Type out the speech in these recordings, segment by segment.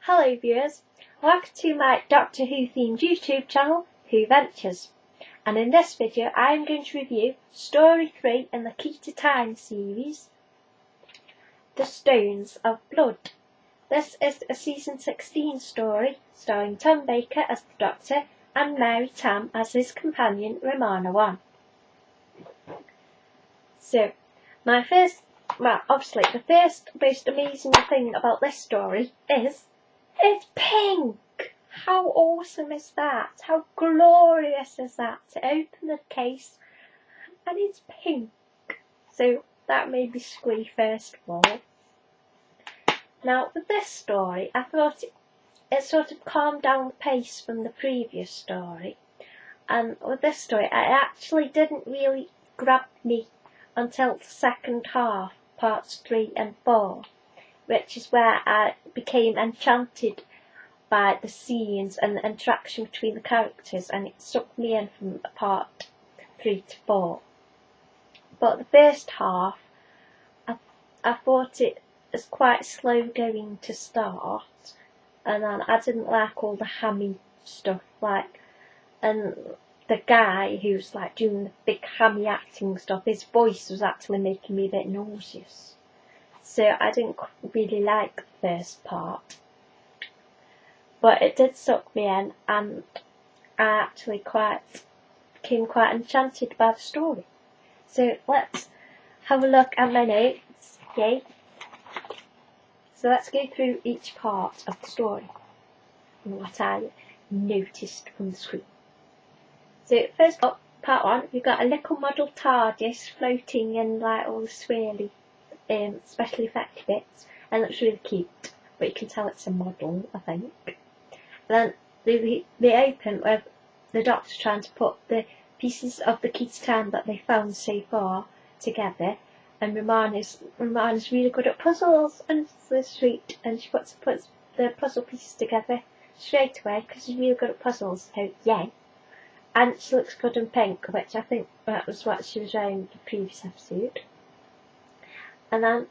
Hello viewers, welcome to my Doctor Who themed YouTube channel, Who Ventures. And in this video I am going to review Story 3 in the Key to Time series, The Stones of Blood. This is a season 16 story starring Tom Baker as the Doctor and Mary Tamm as his companion Romana 1. So, obviously the first most amazing thing about this story is it's pink! How awesome is that? How glorious is that? To open the case and it's pink. So that made me squee first of all. Now with this story, I thought it sort of calmed down the pace from the previous story. And with this story, it actually didn't really grab me until the second half, parts 3 and 4. Which is where I became enchanted by the scenes and the interaction between the characters, and it sucked me in from part 3 to 4. But the first half, I thought it was quite slow going to start, and then I didn't like all the hammy stuff, and the guy who's doing the big hammy acting stuff, his voice was actually making me a bit nauseous. So I didn't really like the first part. But it did suck me in, and I actually became quite enchanted by the story. So let's have a look at my notes. Yay! So let's go through each part of the story and what I noticed from the screen. So first up, part 1, we've got a little model TARDIS floating in all the swirly special effect bits, and it looks really cute, but you can tell it's a model, I think. And then they open with the Doctor trying to put the pieces of the Key to Time that they found so far together, and Romana's really good at puzzles, and it's so sweet, and she puts the puzzle pieces together straight away because she's really good at puzzles, so yay. And she looks good in pink, which I think that was what she was wearing in the previous episode. And then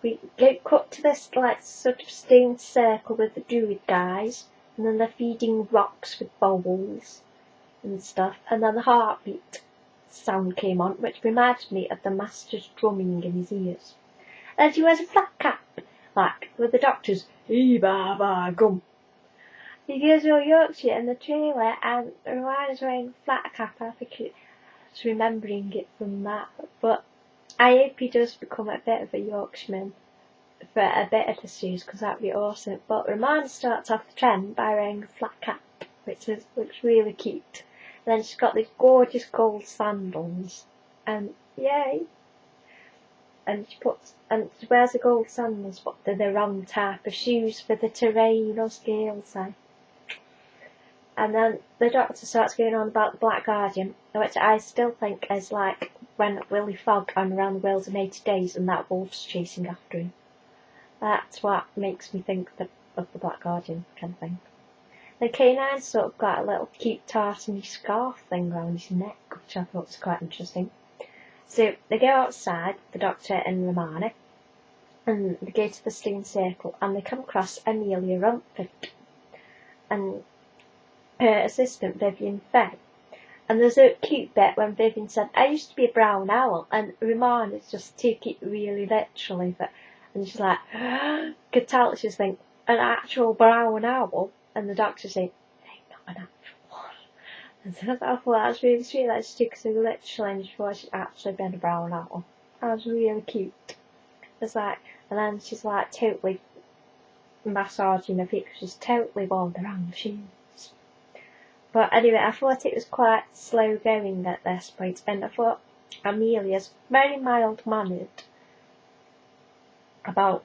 we cut to this sort of stone circle with the druid guys, and then they're feeding rocks with bowls and stuff, and then the heartbeat sound came on, which reminded me of the Master's drumming in his ears. And she wears a flat cap, with the Doctor's "Ee-ba-ba-gum." He goes all Yorkshire in the trailer, and Romana's wearing a flat cap. I think it's remembering it from that, but I hope he does become a bit of a Yorkshireman for a bit of the series, because that'd be awesome. But Romana starts off the trend by wearing a flat cap, which looks really cute. And then she's got these gorgeous gold sandals, and yay! And she wears the gold sandals, but they're the wrong type of shoes for the terrain or scale side. And then the Doctor starts going on about the Black Guardian, which I still think is when Willy Fogg on Around the World in 80 Days and that wolf's chasing after him. That's what makes me think of the Black Guardian kind of thing. The K9 sort of got a little cute tartany scarf thing around his neck, which I thought was quite interesting. So they go outside, the Doctor and Romana, and they go to the stone circle, and they come across Amelia Rumford and her assistant Vivian Fay. And there's a cute bit when Vivian said, "I used to be a brown owl," and Romana just took it really literally, and she's like, could tell she's thinking, an actual brown owl, and the Doctor saying, "No, not an actual one." And so I thought that was really sweet, that she took it so literally, and she thought she'd actually been a brown owl. That was really cute. It's and then she's totally massaging her feet, because she's totally worn the wrong shoes. But anyway, I thought it was quite slow going at this point, and I thought Amelia's very mild-mannered about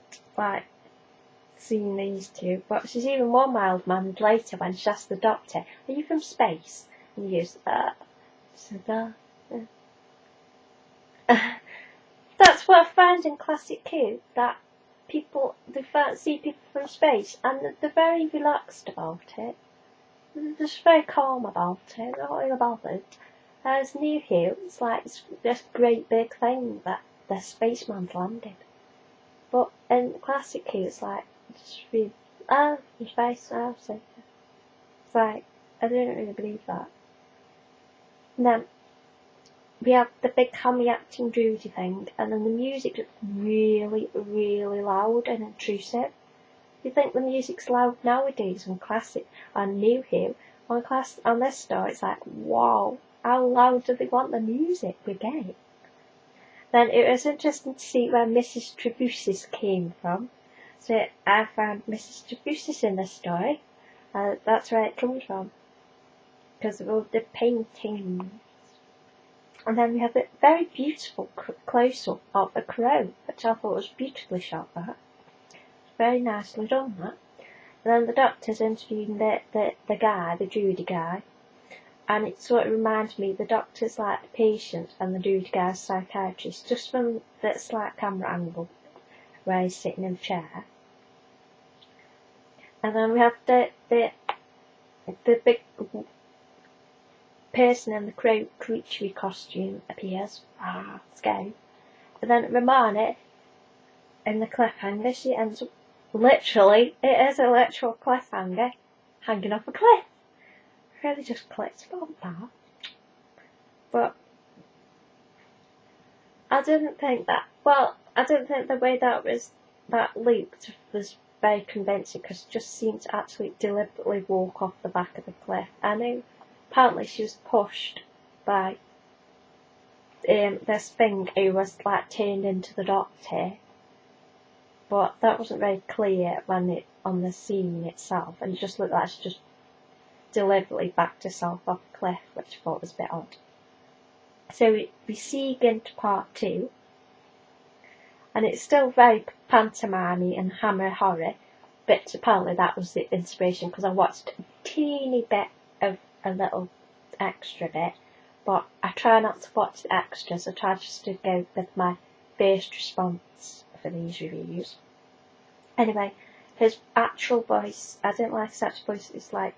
seeing these two, but she's even more mild-mannered later when she asks the Doctor, "Are you from space?" And he goes, That's what I find in classic Who, that they see people from space, and they're very relaxed about it. They're just very calm about it, not really bothered. As New Who, it's this great big thing that the spaceman's landed. But in classic Who, it's just really oh, your face now, so it's like, I didn't really believe that. And then we have the big hammy acting Drudy thing, and then the music is really, really loud and intrusive. You think the music's loud nowadays on classic and New Who, on this story it's like, wow, how loud do they want the music we get? Then it was interesting to see where Mrs. Trebosis came from. So I found Mrs. Trebosis in this story. That's where it comes from, because of all the paintings. And then we have a very beautiful close-up of a crow, which I thought was beautifully shot. That very nicely done. That. And then the doctor's interviewing the guy, the Drudy guy, and it sort of reminds me the doctor's like the patient and the Drudy guy's psychiatrist, just from that slight camera angle where he's sitting in a chair. And then we have the big person in the crow creature costume appears. Scary. And then Romana in the cliffhanger, she ends up literally, it is a literal cliffhanger, hanging off a cliff. Really just clicked on that. But I didn't think the way that looped was very convincing, because it just seemed to actually deliberately walk off the back of the cliff. I know apparently she was pushed by this thing who was like turned into the Doctor, but that wasn't very clear on the scene itself, and it just looked like she just deliberately backed herself off the cliff, which I thought was a bit odd. So we see into part 2, and it's still very pantomime and Hammer horror, but apparently that was the inspiration, because I watched a teeny bit of a little extra bit, but I try not to watch the extras. I try just to go with my first response for these reviews. Anyway, his actual voice, I didn't like his actual voice, it's like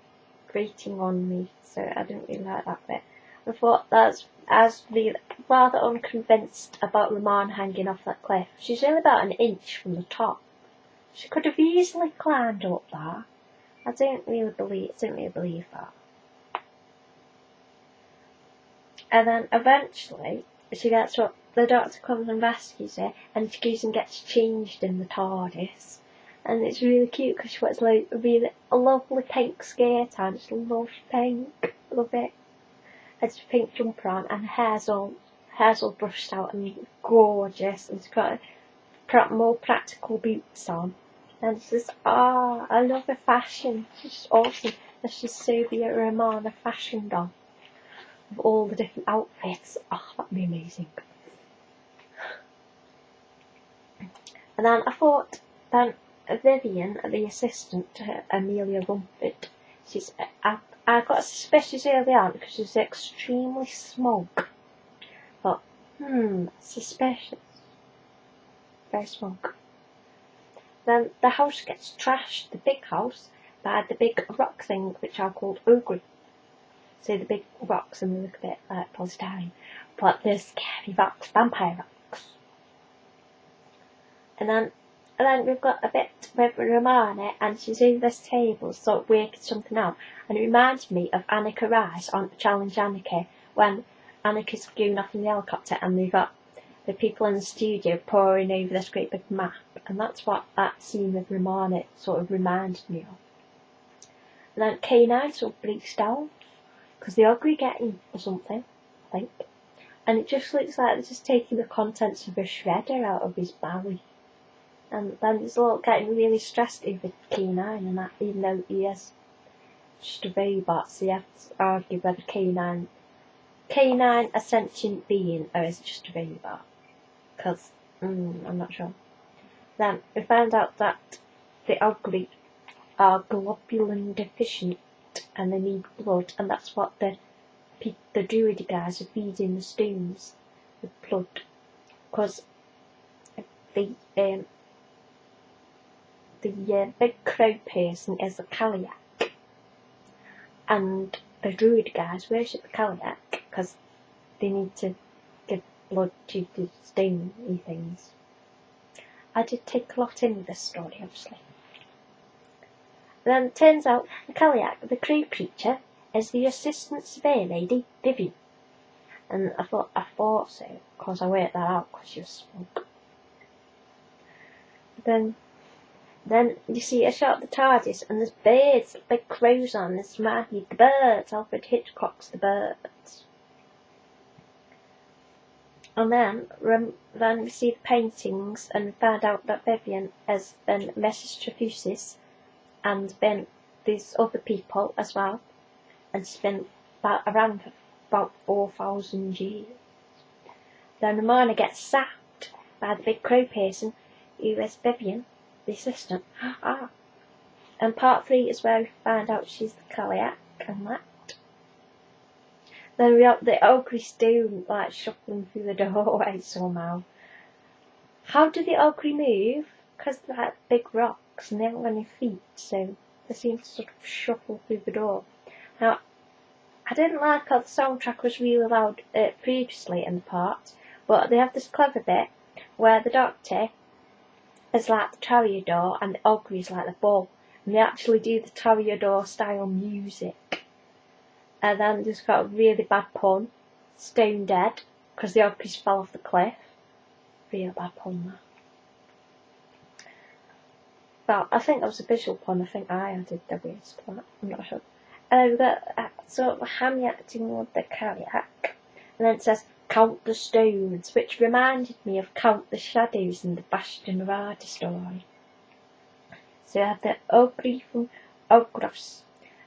grating on me, so I didn't really like that bit. I thought I was really rather unconvinced about Romana hanging off that cliff. She's really about an inch from the top. She could have easily climbed up there. I didn't really believe that. And then eventually she gets up, the Doctor comes and rescues her, and she goes and gets changed in the TARDIS. And it's really cute because she wears like a lovely pink skirt on. It's lovely pink, love it. It's a pink jumper on, and her hair's all brushed out and gorgeous, and she's got more practical boots on. And it's just, I love her fashion. She's just awesome. This is so the Romana fashion doll. With all the different outfits. That'd be amazing. And then I thought, then Vivian, the assistant to Amelia Rumford, I got suspicious early on because she's extremely smug. But, suspicious. Very smug. Then the house gets trashed, the big house, by the big rock thing which are called Ogre. So the big rocks, and they look a bit like polystyrene, but they're scary rocks, vampire rocks. And then we've got a bit with Romana, and she's over this table sort of working something out, and it reminds me of Annika Rice on Challenge Annika, when Annika's going off in the helicopter and they've got the people in the studio poring over this great big map, and that's what that scene with Romana sort of reminded me of. And then K9 sort of breaks down, because they agree getting or something, I think, and it just looks like they're just taking the contents of a shredder out of his belly. And then he's all getting really stressed over K9, and that, even though he is just a robot, so you have to argue whether K9 a sentient being, or is it just a robot? Because, I'm not sure. Then we found out that the ugly are globulin deficient, and they need blood, and that's what the Druid guys are feeding the stones with blood, because the big crow person is a Kaliak, and the Druid guys worship the Kaliak because they need to give blood to the stony things. I did take a lot in with this story, obviously. Then it turns out the Caliac, the crew creature, is the assistant surveyor lady, Vivian. And I thought so, because I worked that out, because she was smug. Then you see a shot of the TARDIS, and there's birds, big crows on. This reminds me of the birds. Alfred Hitchcock's The Birds. And then we see the paintings, and we find out that Vivian has been Mrs. Trefusis, and been these other people as well, and she's been around for about 4,000 years. Then Romana gets sacked by the big crow person, who is Vivian, the assistant. And part 3 is where we find out she's the Caliac and that. Then we have the Ogre Stone like shuffling through the doorway somehow. How do the Ogre move? Because they're like big rocks and they haven't got any feet, so they seem to sort of shuffle through the door. Now, I didn't like how the soundtrack was really loud previously in the part, but they have this clever bit where the Doctor is like the Toreador and the Ogre is like the bull, and they actually do the Toreador style music. And then there's got a really bad pun, stone dead, because the Ogres fell off the cliff. Real bad pun that. Well, I think that was a visual pun. I think I added the words to that. I'm not sure. And we've got sort of Hammy acting with the Caliac. And then it says, Count the Stones, which reminded me of Count the Shadows in the Bastien Narada story. So you have the Ogre from Ogros.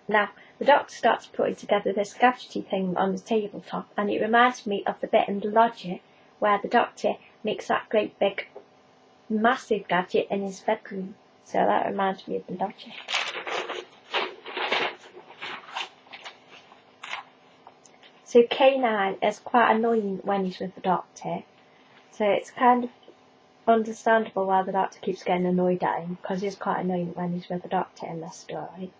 Now, the Doctor starts putting together this gadgety thing on the tabletop, and it reminds me of the bit in the lodger where the Doctor makes that great big massive gadget in his bedroom. So that reminds me of the lodger. So K9 is quite annoying when he's with the Doctor. So it's kind of understandable why the Doctor keeps getting annoyed at him, because he's quite annoying when he's with the Doctor in this story.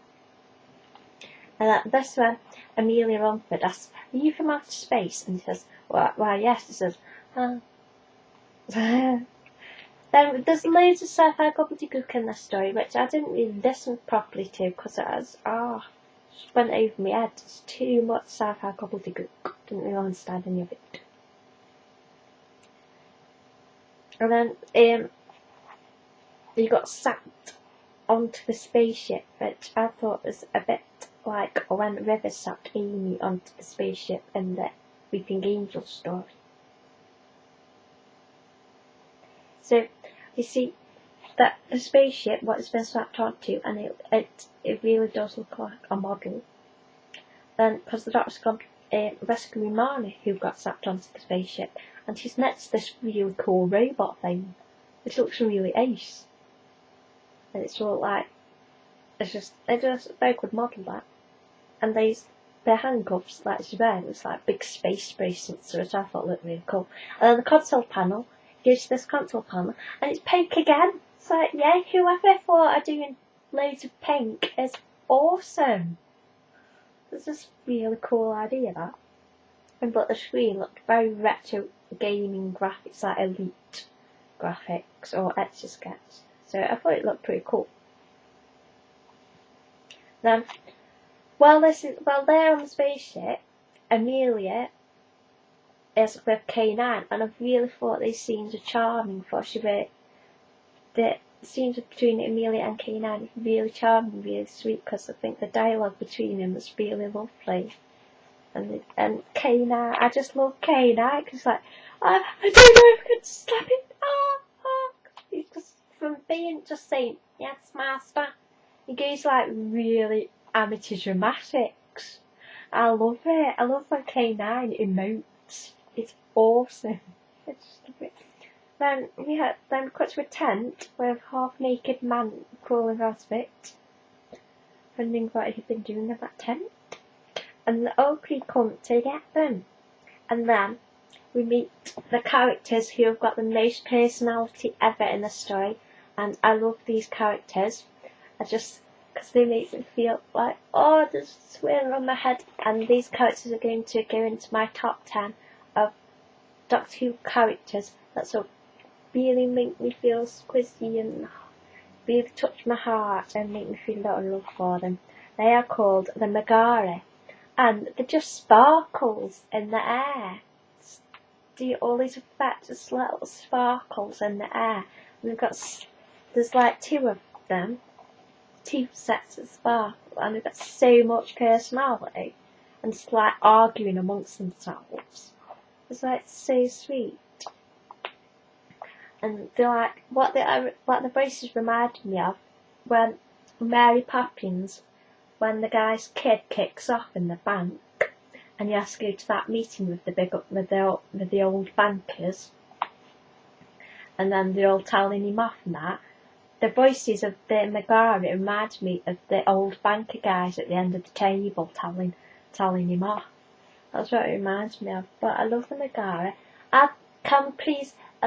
And at this one, Amelia Rumford asks, are you from outer space? And he says, why yes. He says, Then there's loads of sci-fi gobbledygook in this story, which I didn't really listen properly to, because it was, just went over my head. It's too much sci-fi gobbledygook. Didn't really understand any of it. And then, you got sacked onto the spaceship, which I thought was a bit like when River sacked Amy onto the spaceship in the Weeping Angel story. So, you see that the spaceship, what it's been strapped onto, and it really does look like a model. Then, because the Doctor's gone rescuing Marnie, who got strapped onto the spaceship, and she's next to this really cool robot thing, which looks really ace. And it's all like, it's just a very good model, that. And their handcuffs that she's wearing, it's like big space bracelets, which I thought looked really cool. And then the console panel, gives this console panel, and it's pink again. It's like, yeah, whoever thought of doing loads of pink is awesome. It's just a really cool idea, that. But the screen looked very retro gaming graphics, like Elite graphics or Etch-a-Sketch. So I thought it looked pretty cool. Then, while they're on the spaceship, Amelia is with K9, and I really thought these scenes were charming. The scenes between Amelia and K9 are really charming, really sweet, because I think the dialogue between them was really lovely. And K9, I just love K9, because like, I don't know if I can slap him. He's just, from being just saying, yes, master, he goes like really amateur dramatics. I love it. I love when K9 emotes. It's awesome. It's just a bit. Then we cut to a tent with a half-naked man crawling out of it, wondering what he'd been doing in that tent. And the Ogre come to get them. And then we meet the characters who have got the most personality ever in the story. And I love these characters. Because they make me feel like, there's a swirl on my head. And these characters are going to go into my top 10 of Doctor Who characters that sort of really make me feel squishy and really touch my heart and make me feel a lot of love for them. They are called the Megara, and they're just sparkles in the air. Do all these effects, just little sparkles in the air. And there's like two of them, two sets of sparkles, and they've got so much personality, and just like arguing amongst themselves. It's like so sweet. And they're like what the voices reminded me of when Mary Poppins, when the guy's kid kicks off in the bank, and he has to go to that meeting with the old bankers, and then they're all telling him off and that. The voices of the Megara remind me of the old banker guys at the end of the table telling him off. That's what it reminds me of. But I love the Megara. I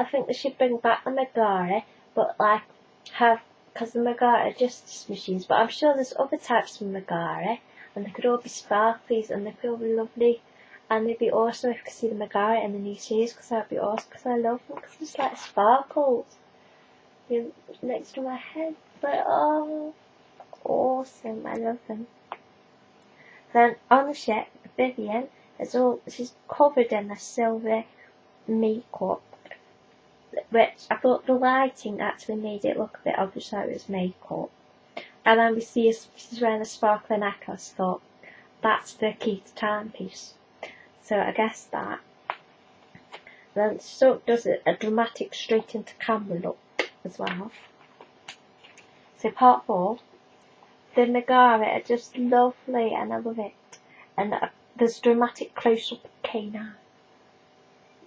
think they should bring back the Megara, but like because the Megara are justice machines. But I'm sure there's other types of Megara, and they could all be sparklies, and they could all be lovely, and it'd be awesome if you could see the Megara in the new series, because that'd be awesome. Because I love them, because it's like sparkles next to my head. But oh, awesome! I love them. Then on the ship, Vivian she's covered in a silver makeup, which I thought the lighting actually made it look a bit obvious that it was makeup. And then we see she's wearing a sparkling necklace. Thought that's the key to timepiece. So I guess that. Then so does a dramatic straight into camera look as well. So part 4, the Megara are just lovely, and I love it. And there's dramatic close up of K9,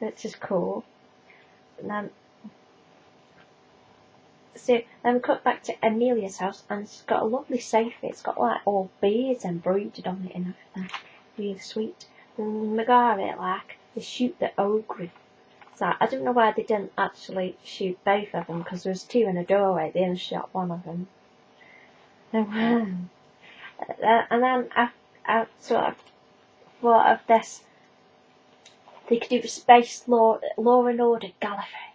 which is cool. And then we cut back to Amelia's house, and she's got a lovely sofa. It's got like all beads embroidered on it and everything. Really sweet. And Megara, like, they shoot the ogre. So I don't know why they didn't actually shoot both of them, because there was 2 in a doorway. They only shot one of them. And then I sort of thought of this. They could do a space law and order Gallifrey,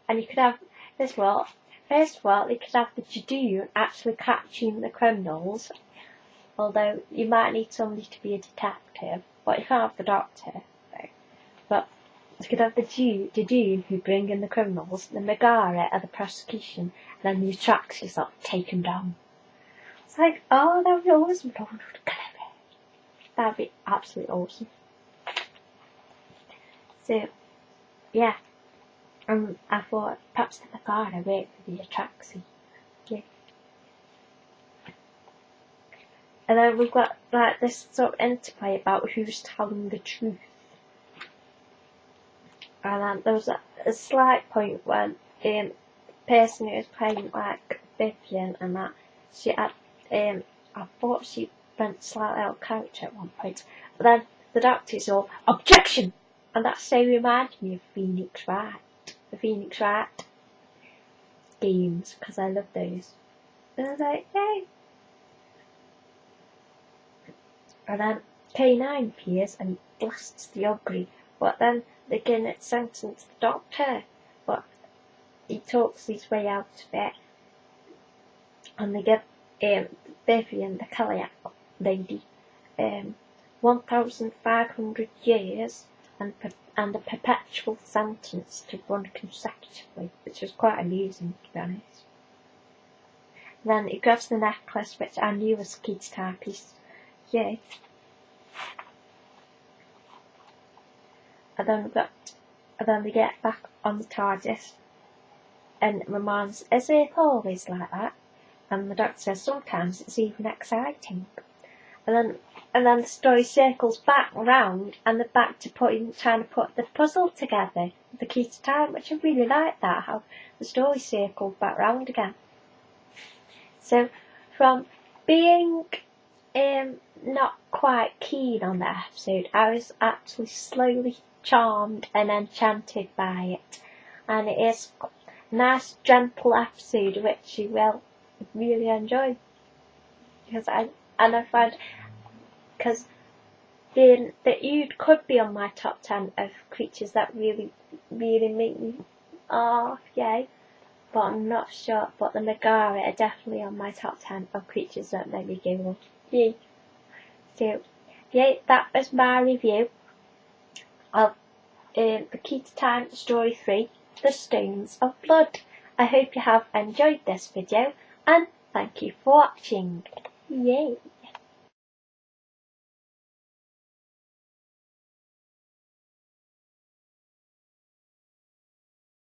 and you could have this world. First of all, they could have the Judoon actually catching the criminals, although you might need somebody to be a detective, but you can't have the Doctor. But you could have the Judoon who bring in the criminals, the Megara are the prosecution, and then the Atraxes that take them down. It's like, oh, that would be awesome. That would be absolutely awesome. So, yeah. I thought perhaps the Megara wait for the Atraxi. Yeah. And then we've got like this sort of interplay about who's telling the truth. And then there was a slight point when the person who was playing like Vivian and that, she had I thought she went slightly out of character at one point. But then the Doctor's all objection, and that so reminded me of Phoenix Wright. The Phoenix Wright games, because I love those. And I was like, yay! And then K9 appears and blasts the ogre, but then they can sentence the Doctor, but he talks his way out of it, and they give Vivian, the Caliac lady, 1,500 years and a perpetual sentence to run consecutively, which was quite amusing, to be honest. Then he grabs the necklace, which I knew was key to timepiece. Yay. And then they get back on the TARDIS, and Ramon's, is it always like that? And the Doctor says sometimes it's even exciting. And then the story circles back round, and they're back to trying to put the puzzle together, the key to time, which I really like that, how the story circled back round again. So from being not quite keen on the episode, I was actually slowly charmed and enchanted by it, and it is a nice gentle episode which you will really enjoy, because I find, because the Ood could be on my top 10 of creatures that really, really make me, oh yay, but I'm not sure. But the Megara are definitely on my top 10 of creatures that make me giggle. Yay! So, yeah, that was my review of The Key to Time Story 3, The Stones of Blood. I hope you have enjoyed this video, and thank you for watching. Yay!